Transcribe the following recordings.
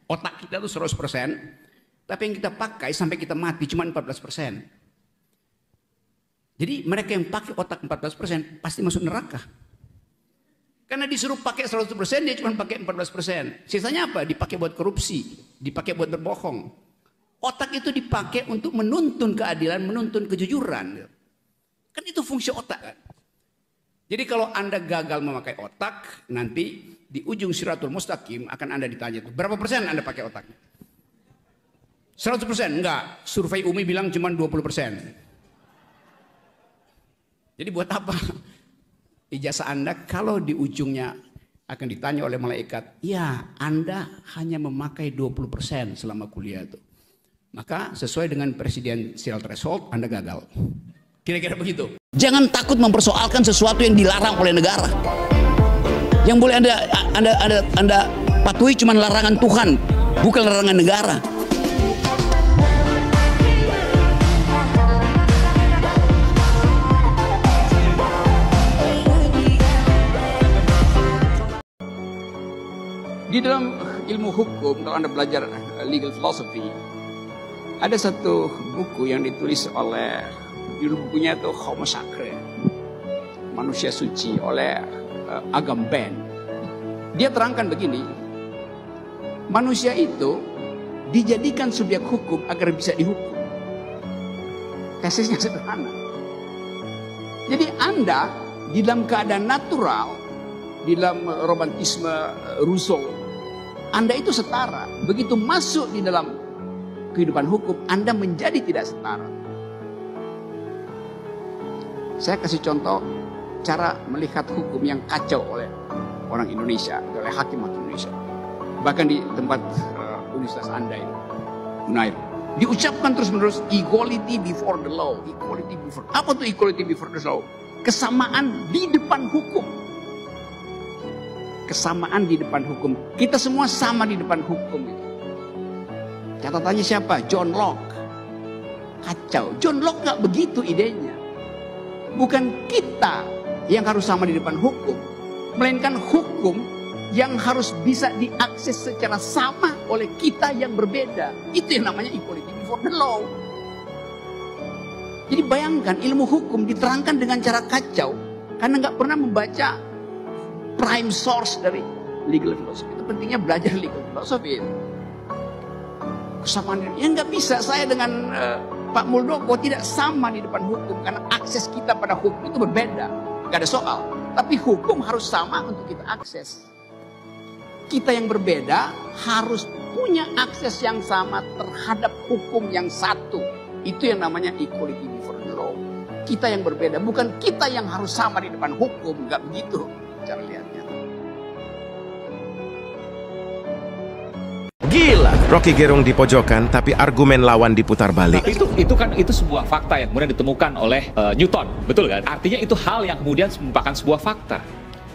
Otak kita tuh 100%, tapi yang kita pakai sampai kita mati cuma 14%. Jadi mereka yang pakai otak 14% pasti masuk neraka. Karena disuruh pakai 100% dia cuma pakai 14%. Sisanya apa? Dipakai buat korupsi, dipakai buat berbohong. Otak itu dipakai untuk menuntun keadilan, menuntun kejujuran. Kan itu fungsi otak kan. Jadi kalau Anda gagal memakai otak, nanti di ujung Siratul Mustaqim akan Anda ditanya, berapa persen Anda pakai otaknya? 100%? Enggak. Survei Umi bilang cuma 20%. Jadi buat apa ijazah Anda kalau di ujungnya akan ditanya oleh malaikat, ya Anda hanya memakai 20% selama kuliah itu. Maka sesuai dengan presidensial threshold Anda gagal. Kira-kira begitu. Jangan takut mempersoalkan sesuatu yang dilarang oleh negara. Yang boleh Anda patuhi cuma larangan Tuhan, bukan larangan negara. Di dalam ilmu hukum, kalau Anda belajar legal philosophy, ada satu buku yang ditulis oleh, judul bukunya itu Homo Sacre, manusia suci, oleh Agamben. Dia terangkan begini, manusia itu dijadikan subjek hukum agar bisa dihukum. Tesisnya sederhana. Jadi Anda di dalam keadaan natural, di dalam romantisme Rousseau, Anda itu setara. Begitu masuk di dalam kehidupan hukum, Anda menjadi tidak setara. Saya kasih contoh cara melihat hukum yang kacau oleh orang Indonesia, oleh hakim-hakim Indonesia. Bahkan di tempat universitas Anda ini, Unair, diucapkan terus-menerus equality before the law. Equality before. Apa tuh equality before the law? Kesamaan di depan hukum. Kesamaan di depan hukum. Kita semua sama di depan hukum. Catatannya siapa? John Locke. Kacau. John Locke nggak begitu idenya. Bukan kita yang harus sama di depan hukum, melainkan hukum yang harus bisa diakses secara sama oleh kita yang berbeda. Itu yang namanya equality before the law. Jadi bayangkan ilmu hukum diterangkan dengan cara kacau karena nggak pernah membaca prime source dari legal philosophy. Itu pentingnya belajar legal philosophy. Kesamaan yang nggak bisa saya dengan Pak Muldoko tidak sama di depan hukum karena akses kita pada hukum itu berbeda. Gak ada soal. Tapi hukum harus sama untuk kita akses. Kita yang berbeda harus punya akses yang sama terhadap hukum yang satu. Itu yang namanya equality before the law. Kita yang berbeda, bukan kita yang harus sama di depan hukum. Gak begitu cara lihatnya. Gila, Rocky Gerung di pojokan tapi argumen lawan diputar balik. Itu sebuah fakta yang kemudian ditemukan oleh Newton, betul kan? Artinya itu hal yang kemudian merupakan sebuah fakta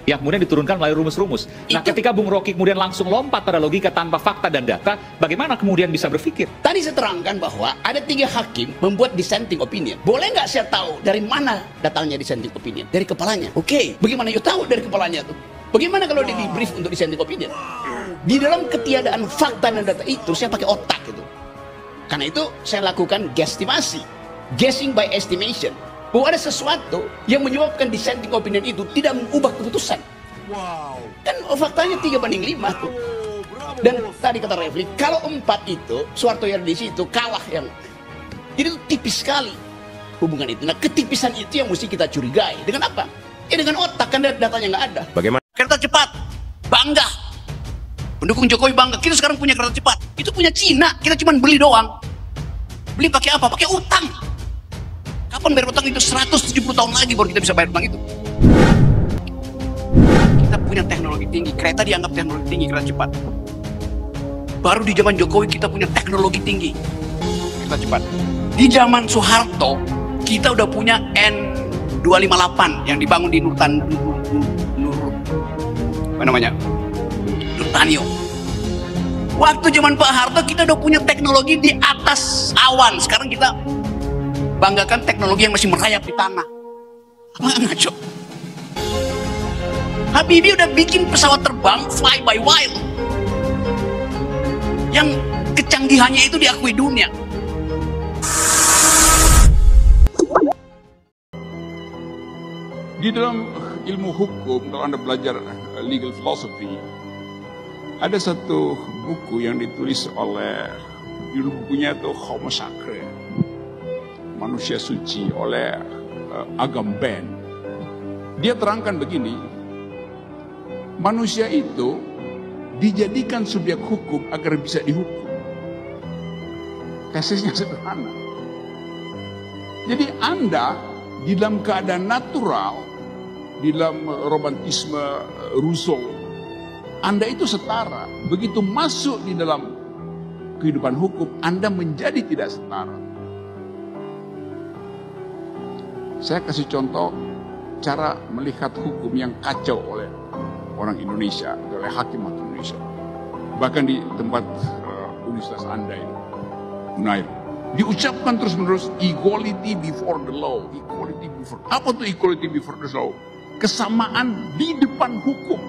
yang kemudian diturunkan melalui rumus-rumus. Nah, ketika Bung Rocky kemudian langsung lompat pada logika tanpa fakta dan data, bagaimana kemudian bisa berpikir? Tadi saya terangkan bahwa ada 3 hakim membuat dissenting opinion. Boleh nggak saya tahu dari mana datangnya dissenting opinion? Dari kepalanya. Oke, bagaimana you tahu dari kepalanya tuh? Bagaimana kalau dia di brief untuk dissenting opinion? Di dalam ketiadaan fakta dan data itu saya pakai otak itu. Karena itu saya lakukan guesstimasi, guessing by estimation. Bahwa ada sesuatu yang menyebabkan dissenting opinion itu tidak mengubah keputusan. Wow. Kan faktanya 3/5 tuh. Dan tadi kata Refli, kalau 4 itu, Soeharto Yardisi itu kalah yang. Jadi itu tipis sekali hubungan itu. Nah ketipisan itu yang mesti kita curigai. Dengan apa? Ya dengan otak, kan datanya nggak ada. Bagaimana? Kereta cepat, bangga. Pendukung Jokowi bangga, kita sekarang punya kereta cepat. Itu punya Cina, kita cuma beli doang. Beli pakai apa? Pakai utang. Kapan bayar utang itu? 170 tahun lagi baru kita bisa bayar utang itu. Kita punya teknologi tinggi, kereta dianggap teknologi tinggi, kereta cepat. Baru di zaman Jokowi kita punya teknologi tinggi, kereta cepat. Di zaman Soeharto, kita udah punya N258 yang dibangun di Nurtanio. Waktu zaman Pak Harto kita udah punya teknologi di atas awan. Sekarang kita banggakan teknologi yang masih merayap di tanah. Apa ngaco? Habibie udah bikin pesawat terbang fly by wire. yang kecanggihannya itu diakui dunia. Di dalam ilmu hukum, kalau Anda belajar legal philosophy, ada satu buku yang ditulis oleh, judul bukunya itu Homo Sacre, manusia suci, oleh Agamben. Dia terangkan begini, manusia itu dijadikan subjek hukum agar bisa dihukum. Tesisnya sederhana. Jadi Anda di dalam keadaan natural, di dalam romantisme Rousseau, Anda itu setara. Begitu masuk di dalam kehidupan hukum, Anda menjadi tidak setara. Saya kasih contoh cara melihat hukum yang kacau oleh orang Indonesia, oleh hakim-hakim Indonesia. Bahkan di tempat universitas Anda ini, Unair, diucapkan terus-menerus equality before the law, equality before. Apa tuh equality before the law? Kesamaan di depan hukum.